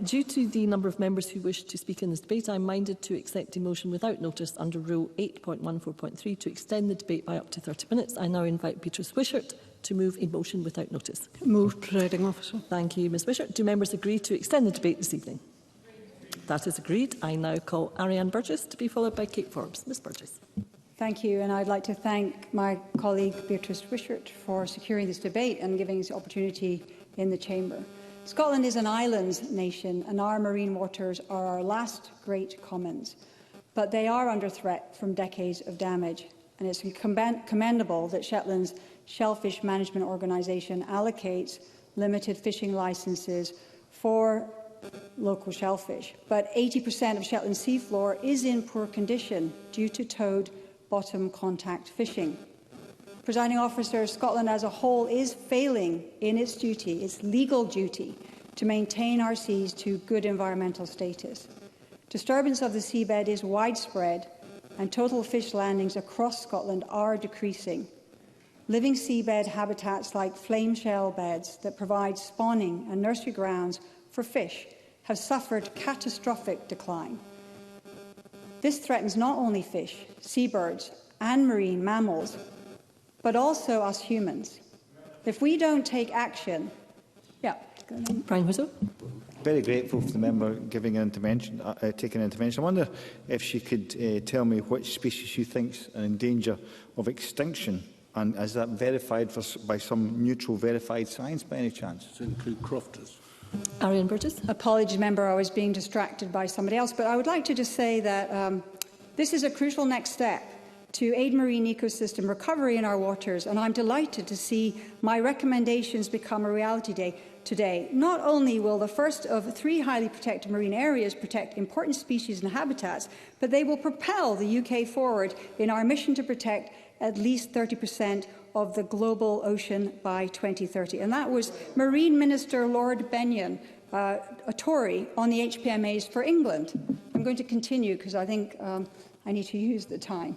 Speaker 1: Due to the number of members who wish to speak in this debate, I am minded to accept a motion without notice under Rule 8.14.3 to extend the debate by up to 30 minutes. I now invite Beatrice Wishart to move a motion without notice.
Speaker 2: Moved, Presiding Officer.
Speaker 1: Thank you, Ms Wishart. Do members agree to extend the debate this evening? That is agreed. I now call Ariane Burgess to be followed by Kate Forbes. Ms Burgess.
Speaker 12: Thank you, and I'd like to thank my colleague Beatrice Wishart for securing this debate and giving us the opportunity in the Chamber. Scotland is an island nation, and our marine waters are our last great commons. But they are under threat from decades of damage, and it's commendable that Shetland's Shellfish Management Organisation allocates limited fishing licences for local shellfish. But 80% of Shetland's seafloor is in poor condition due to towed bottom contact fishing. Presiding Officer, Scotland as a whole is failing in its duty, its legal duty, to maintain our seas to good environmental status. Disturbance of the seabed is widespread, and total fish landings across Scotland are decreasing. Living seabed habitats like flame shell beds that provide spawning and nursery grounds for fish have suffered catastrophic decline. This threatens not only fish, seabirds and marine mammals, but also us humans. If we don't take action...
Speaker 1: Brian Whittle.
Speaker 4: Very grateful for the member giving an intervention, taking an intervention. I wonder if she could tell me which species she thinks are in danger of extinction, and is that verified by some neutral verified science by any chance?
Speaker 8: Does it include crofters?
Speaker 1: Ariane Burgess.
Speaker 12: Apologies, member, I was being distracted by somebody else, but I would like to just say that this is a crucial next step to aid marine ecosystem recovery in our waters, and I'm delighted to see my recommendations become a reality today. Not only will the first of 3 highly protected marine areas protect important species and habitats, but they will propel the UK forward in our mission to protect at least 30% of the global ocean by 2030. And that was Marine Minister Lord Benyon, a Tory, on the HPMAs for England. I'm going to continue because I think I need to use the time.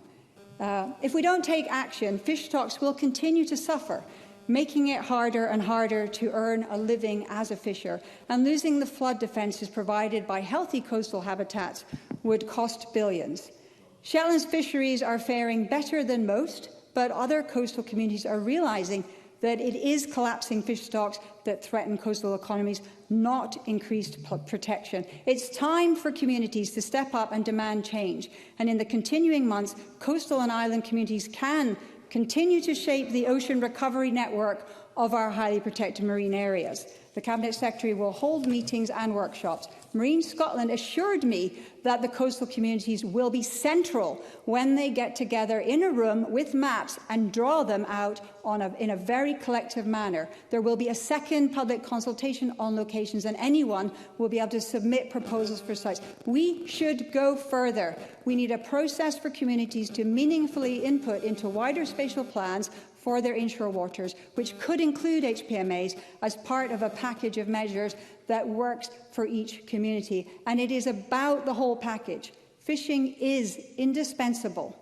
Speaker 12: If we don't take action, fish stocks will continue to suffer, making it harder and harder to earn a living as a fisher, and losing the flood defences provided by healthy coastal habitats would cost billions. Shetland's fisheries are faring better than most, but other coastal communities are realising that it is collapsing fish stocks that threaten coastal economies, not increased protection. It's time for communities to step up and demand change. And in the continuing months, coastal and island communities can continue to shape the ocean recovery network of our highly protected marine areas. The Cabinet Secretary will hold meetings and workshops. Marine Scotland assured me that the coastal communities will be central when they get together in a room with maps and draw them out in a very collective manner. There will be a second public consultation on locations, and anyone will be able to submit proposals for sites. We should go further. We need a process for communities to meaningfully input into wider spatial plans for their inshore waters, which could include HPMAs as part of a package of measures that works for each community. And it is about the whole package. Fishing is indispensable,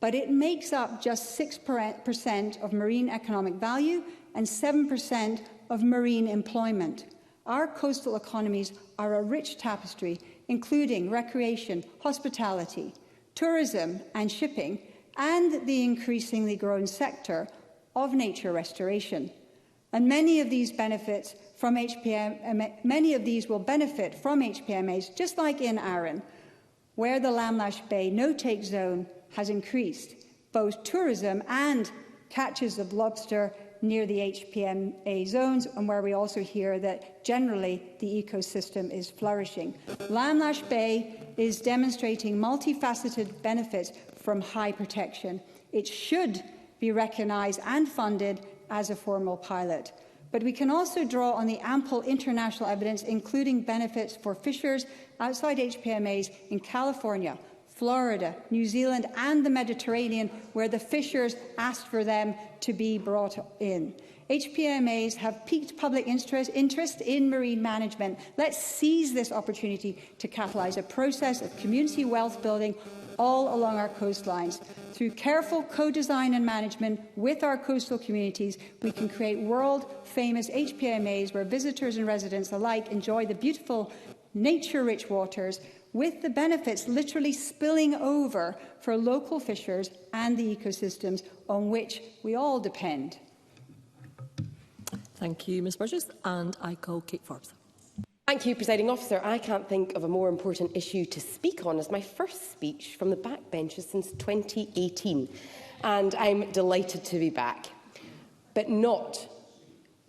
Speaker 12: but it makes up just 6% of marine economic value and 7% of marine employment. Our coastal economies are a rich tapestry, including recreation, hospitality, tourism and shipping, and the increasingly growing sector of nature restoration. And many of these will benefit from HPMAs, just like in Arran, where the Lamlash Bay no-take zone has increased both tourism and catches of lobster near the HPMA zones, and where we also hear that generally the ecosystem is flourishing. Lamlash Bay is demonstrating multifaceted benefits from high protection. It should be recognised and funded as a formal pilot. But we can also draw on the ample international evidence, including benefits for fishers outside HPMAs in California, Florida, New Zealand and the Mediterranean, where the fishers asked for them to be brought in. HPMAs have piqued public interest in marine management. Let's seize this opportunity to catalyse a process of community wealth building all along our coastlines. Through careful co-design and management with our coastal communities, we can create world-famous HPMAs where visitors and residents alike enjoy the beautiful, nature-rich waters, with the benefits literally spilling over for local fishers and the ecosystems on which we all depend.
Speaker 1: Thank you, Ms Burgess. And I call Kate Forbes.
Speaker 13: Thank you, Presiding Officer. I can't think of a more important issue to speak on as my first speech from the backbenches since 2018. And I'm delighted to be back, but not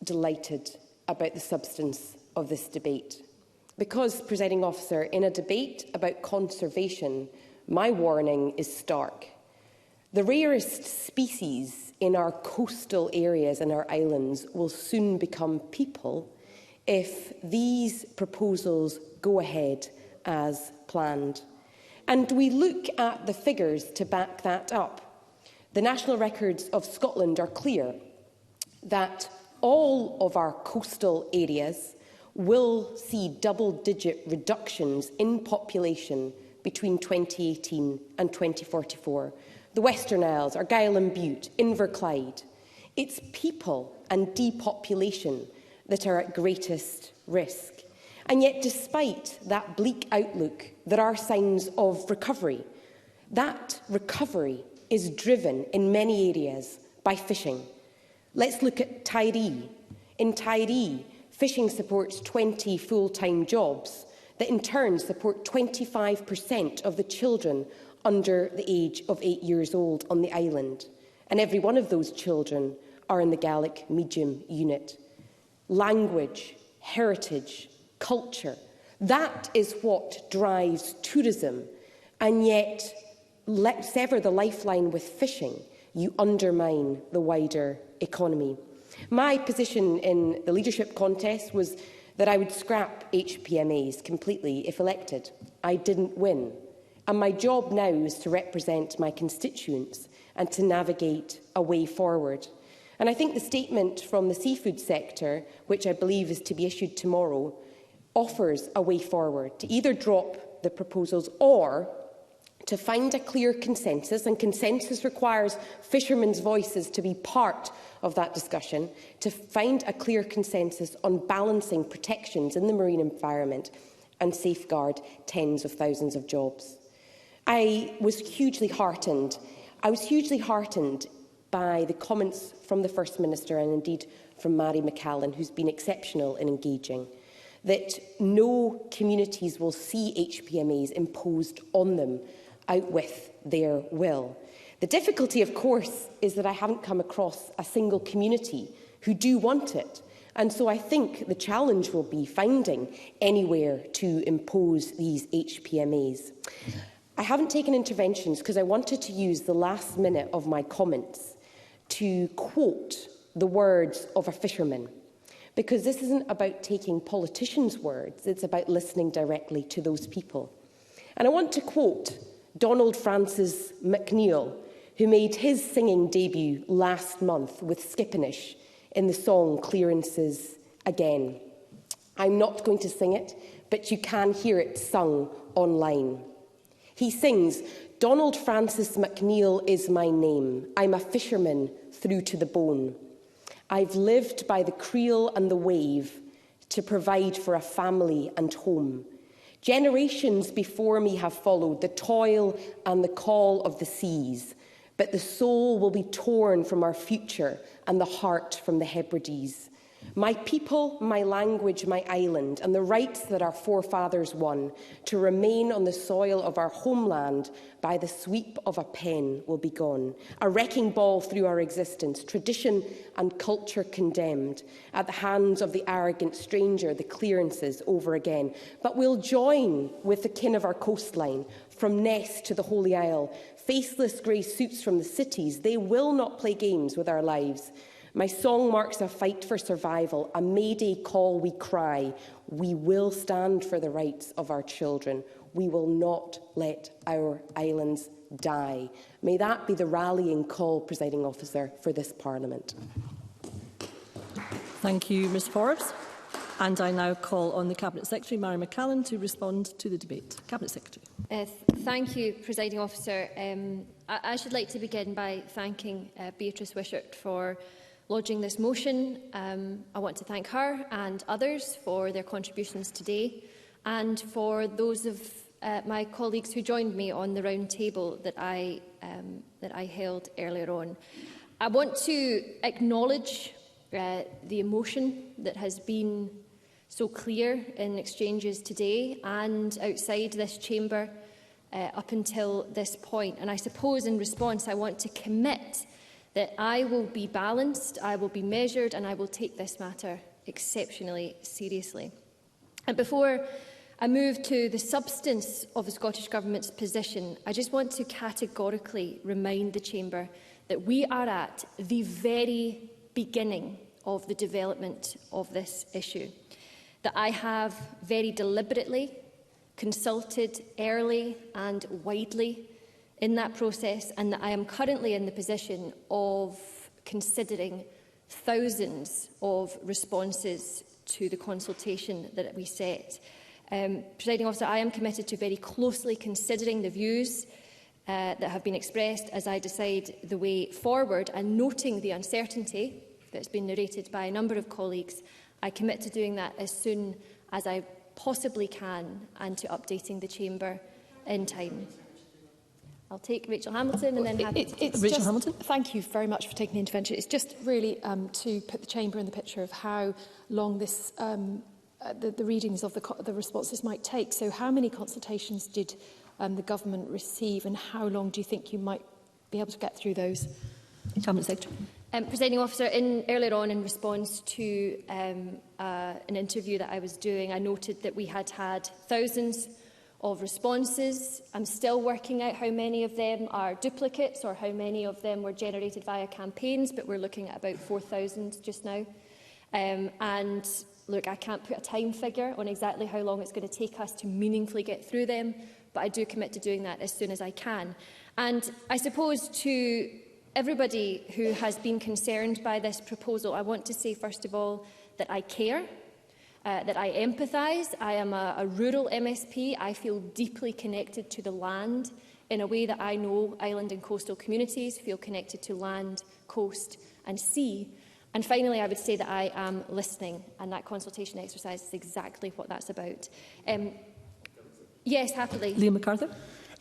Speaker 13: delighted about the substance of this debate. Because, Presiding Officer, in a debate about conservation, my warning is stark. The rarest species in our coastal areas and our islands will soon become people if these proposals go ahead as planned. And we look at the figures to back that up. The National Records of Scotland are clear that all of our coastal areas will see double-digit reductions in population between 2018 and 2044. The Western Isles, Argyll and Bute, Inverclyde. It's people and depopulation that are at greatest risk. And yet, despite that bleak outlook, there are signs of recovery. That recovery is driven in many areas by fishing. Let's look at Tiree. In Tiree, fishing supports 20 full-time jobs that in turn support 25% of the children under the age of 8 years old on the island. And every one of those children are in the Gaelic medium unit. Language, heritage, culture, that is what drives tourism. And yet, let's sever the lifeline with fishing, you undermine the wider economy. My position in the leadership contest was that I would scrap HPMAs completely if elected. I didn't win. And my job now is to represent my constituents and to navigate a way forward. And I think the statement from the seafood sector, which I believe is to be issued tomorrow, offers a way forward to either drop the proposals or to find a clear consensus, and consensus requires fishermen's voices to be part of that discussion, to find a clear consensus on balancing protections in the marine environment and safeguard tens of thousands of jobs. I was hugely heartened by the comments from the First Minister and indeed from Mary McCallan, who's been exceptional in engaging, that no communities will see HPMAs imposed on them out with their will. The difficulty, of course, is that I haven't come across a single community who do want it. And so I think the challenge will be finding anywhere to impose these HPMAs. I haven't taken interventions because I wanted to use the last minute of my comments to quote the words of a fisherman, because this isn't about taking politicians' words, it's about listening directly to those people. And I want to quote Donald Francis McNeill, who made his singing debut last month with Skippinish in the song Clearances Again. I'm not going to sing it, but you can hear it sung online. He sings, "Donald Francis McNeill is my name. I'm a fisherman through to the bone. I've lived by the creel and the wave to provide for a family and home. Generations before me have followed the toil and the call of the seas, but the soul will be torn from our future and the heart from the Hebrides. My people, my language, my island, and the rights that our forefathers won to remain on the soil of our homeland by the sweep of a pen will be gone. A wrecking ball through our existence, tradition and culture condemned at the hands of the arrogant stranger, the clearances over again. But we'll join with the kin of our coastline, from Ness to the Holy Isle, faceless grey suits from the cities. They will not play games with our lives. My song marks a fight for survival, a mayday call we cry. We will stand for the rights of our children. We will not let our islands die. May that be the rallying call, Presiding Officer, for this Parliament.
Speaker 1: Thank you, Ms Forbes. And I now call on the Cabinet Secretary, Mary McCallan, to respond to the debate. Cabinet Secretary.
Speaker 7: Thank you, Presiding Officer. I should like to begin by thanking Beatrice Wishart for lodging this motion. I want to thank her and others for their contributions today, and for those of my colleagues who joined me on the round table that I held earlier on. I want to acknowledge the emotion that has been so clear in exchanges today and outside this chamber up until this point. And I suppose in response I want to commit that I will be balanced, I will be measured, and I will take this matter exceptionally seriously. And before I move to the substance of the Scottish Government's position, I just want to categorically remind the Chamber that we are at the very beginning of the development of this issue, that I have very deliberately consulted early and widely in that process, and that I am currently in the position of considering thousands of responses to the consultation that we set. Presiding Officer, I am committed to very closely considering the views that have been expressed as I decide the way forward, and noting the uncertainty that's been narrated by a number of colleagues. I commit to doing that as soon as I possibly can, and to updating the Chamber in time. I'll take Rachel Hamilton and then
Speaker 14: Rachel Hamilton. Thank you very much for taking the intervention. It's just really to put the Chamber in the picture of how long this, the readings of the responses might take. So how many consultations did the Government receive, and how long do you think you might be able to get through those?
Speaker 1: Cabinet Secretary.
Speaker 7: Presiding Officer, earlier on in response to an interview that I was doing, I noted that we had thousands of responses. I'm still working out how many of them are duplicates or how many of them were generated via campaigns, but we're looking at about 4,000 just now. And look, I can't put a time figure on exactly how long it's going to take us to meaningfully get through them, but I do commit to doing that as soon as I can. And I suppose to everybody who has been concerned by this proposal, I want to say, first of all, that I care, that I empathise. I am a rural MSP. I feel deeply connected to the land in a way that I know island and coastal communities feel connected to land, coast and sea. And finally, I would say that I am listening, and that consultation exercise is exactly what that's about. Yes, happily.
Speaker 1: Liam MacArthur.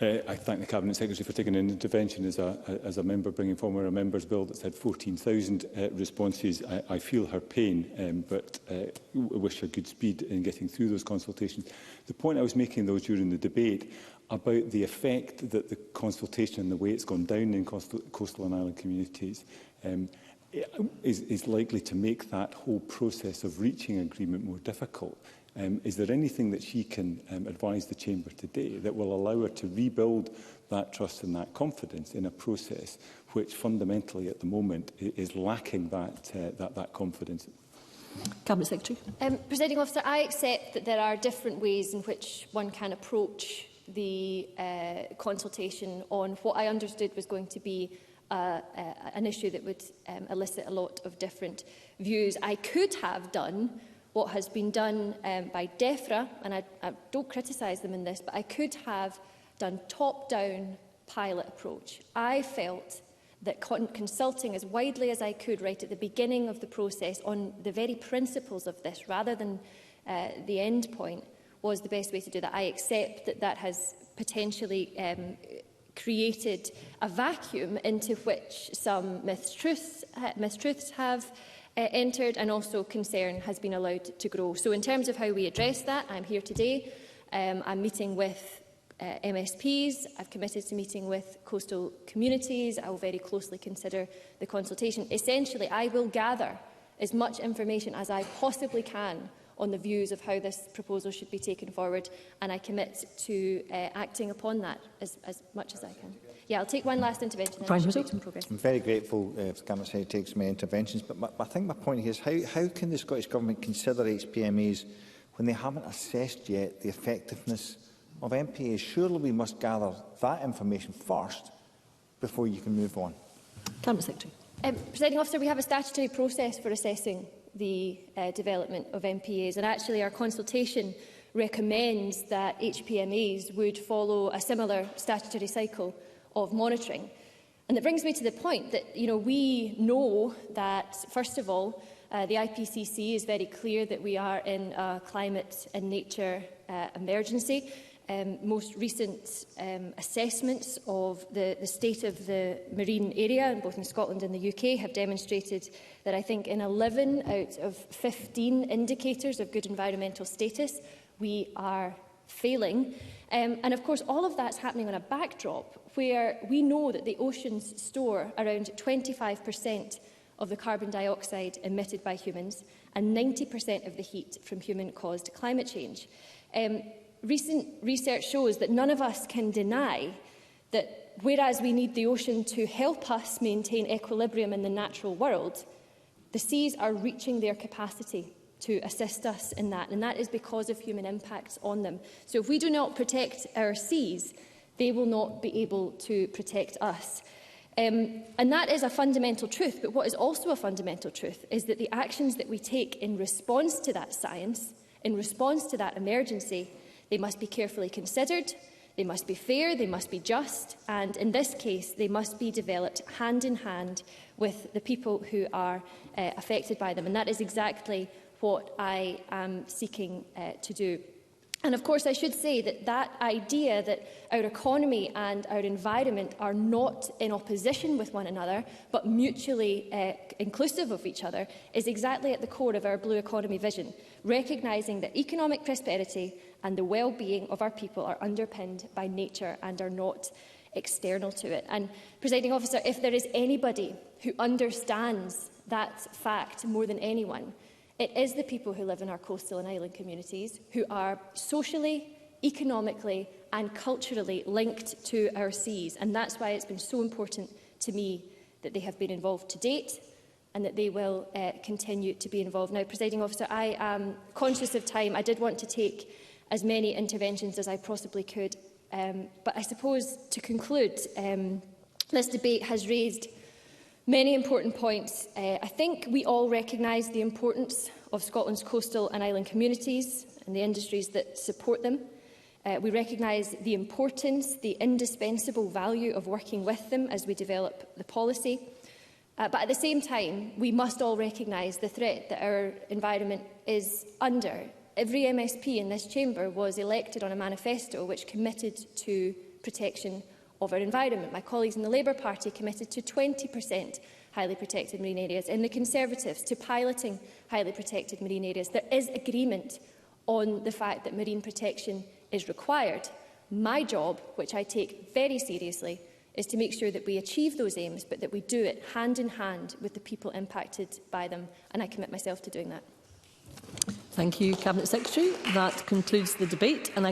Speaker 10: I thank the Cabinet Secretary for taking an intervention as a member bringing forward a member's bill that's had 14,000 responses. I feel her pain, but wish her good speed in getting through those consultations. The point I was making, though, during the debate about the effect that the consultation and the way it's gone down in coastal and island communities is likely to make that whole process of reaching agreement more difficult. Is there anything that she can advise the Chamber today that will allow her to rebuild that trust and that confidence in a process which fundamentally at the moment is lacking that confidence?
Speaker 1: Cabinet Secretary.
Speaker 7: Presiding Officer, I accept that there are different ways in which one can approach the consultation on what I understood was going to be an issue that would elicit a lot of different views. I could have done what has been done by DEFRA, and I don't criticise them in this, but I could have done top-down pilot approach. I felt that consulting as widely as I could right at the beginning of the process on the very principles of this, rather than the end point, was the best way to do that. I accept that that has potentially created a vacuum into which some mistruths have entered, and also concern has been allowed to grow. So in terms of how we address that, I'm here today. I'm meeting with MSPs. I've committed to meeting with coastal communities. I will very closely consider the consultation. Essentially, I will gather as much information as I possibly can on the views of how this proposal should be taken forward, and I commit to acting upon that as much as I can. Yeah, I'll take one last intervention. Then make some progress.
Speaker 4: I'm very grateful if the Cabinet Secretary takes many interventions, but I think my point here is how can the Scottish Government consider HPMAs when they haven't assessed yet the effectiveness of MPAs? Surely we must gather that information first before you can move on.
Speaker 1: Cabinet Secretary.
Speaker 7: Presiding Officer, we have a statutory process for assessing the development of MPAs, and actually our consultation recommends that HPMAs would follow a similar statutory cycle of monitoring. And that brings me to the point that we know that, first of all, the IPCC is very clear that we are in a climate and nature emergency. Most recent assessments of the state of the marine area, both in Scotland and the UK, have demonstrated that I think in 11 out of 15 indicators of good environmental status, we are failing. And of course, all of that's happening on a backdrop where we know that the oceans store around 25% of the carbon dioxide emitted by humans and 90% of the heat from human-caused climate change. Recent research shows that none of us can deny that whereas we need the ocean to help us maintain equilibrium in the natural world, the seas are reaching their capacity to assist us in that, and that is because of human impacts on them. So if we do not protect our seas, they will not be able to protect us. And that is a fundamental truth, but what is also a fundamental truth is that the actions that we take in response to that science, in response to that emergency, they must be carefully considered, they must be fair, they must be just, and in this case, they must be developed hand in hand with the people who are affected by them. And that is exactly what I am seeking to do. And of course, I should say that that idea that our economy and our environment are not in opposition with one another, but mutually inclusive of each other, is exactly at the core of our Blue Economy vision, recognising that economic prosperity and the well-being of our people are underpinned by nature and are not external to it. And, Presiding Officer, if there is anybody who understands that fact more than anyone, it is the people who live in our coastal and island communities who are socially, economically and culturally linked to our seas. And that's why it's been so important to me that they have been involved to date and that they will continue to be involved. Now, Presiding Officer, I am conscious of time. I did want to take as many interventions as I possibly could. But I suppose to conclude, this debate has raised many important points. I think we all recognise the importance of Scotland's coastal and island communities and the industries that support them. We recognise the importance, the indispensable value of working with them as we develop the policy. But at the same time, we must all recognise the threat that our environment is under. Every MSP in this chamber was elected on a manifesto which committed to protection of our environment. My colleagues in the Labour Party committed to 20% highly protected marine areas, and the Conservatives to piloting highly protected marine areas. There is agreement on the fact that marine protection is required. My job, which I take very seriously, is to make sure that we achieve those aims, but that we do it hand in hand with the people impacted by them, and I commit myself to doing that.
Speaker 1: Thank you, Cabinet Secretary. That concludes the debate, and I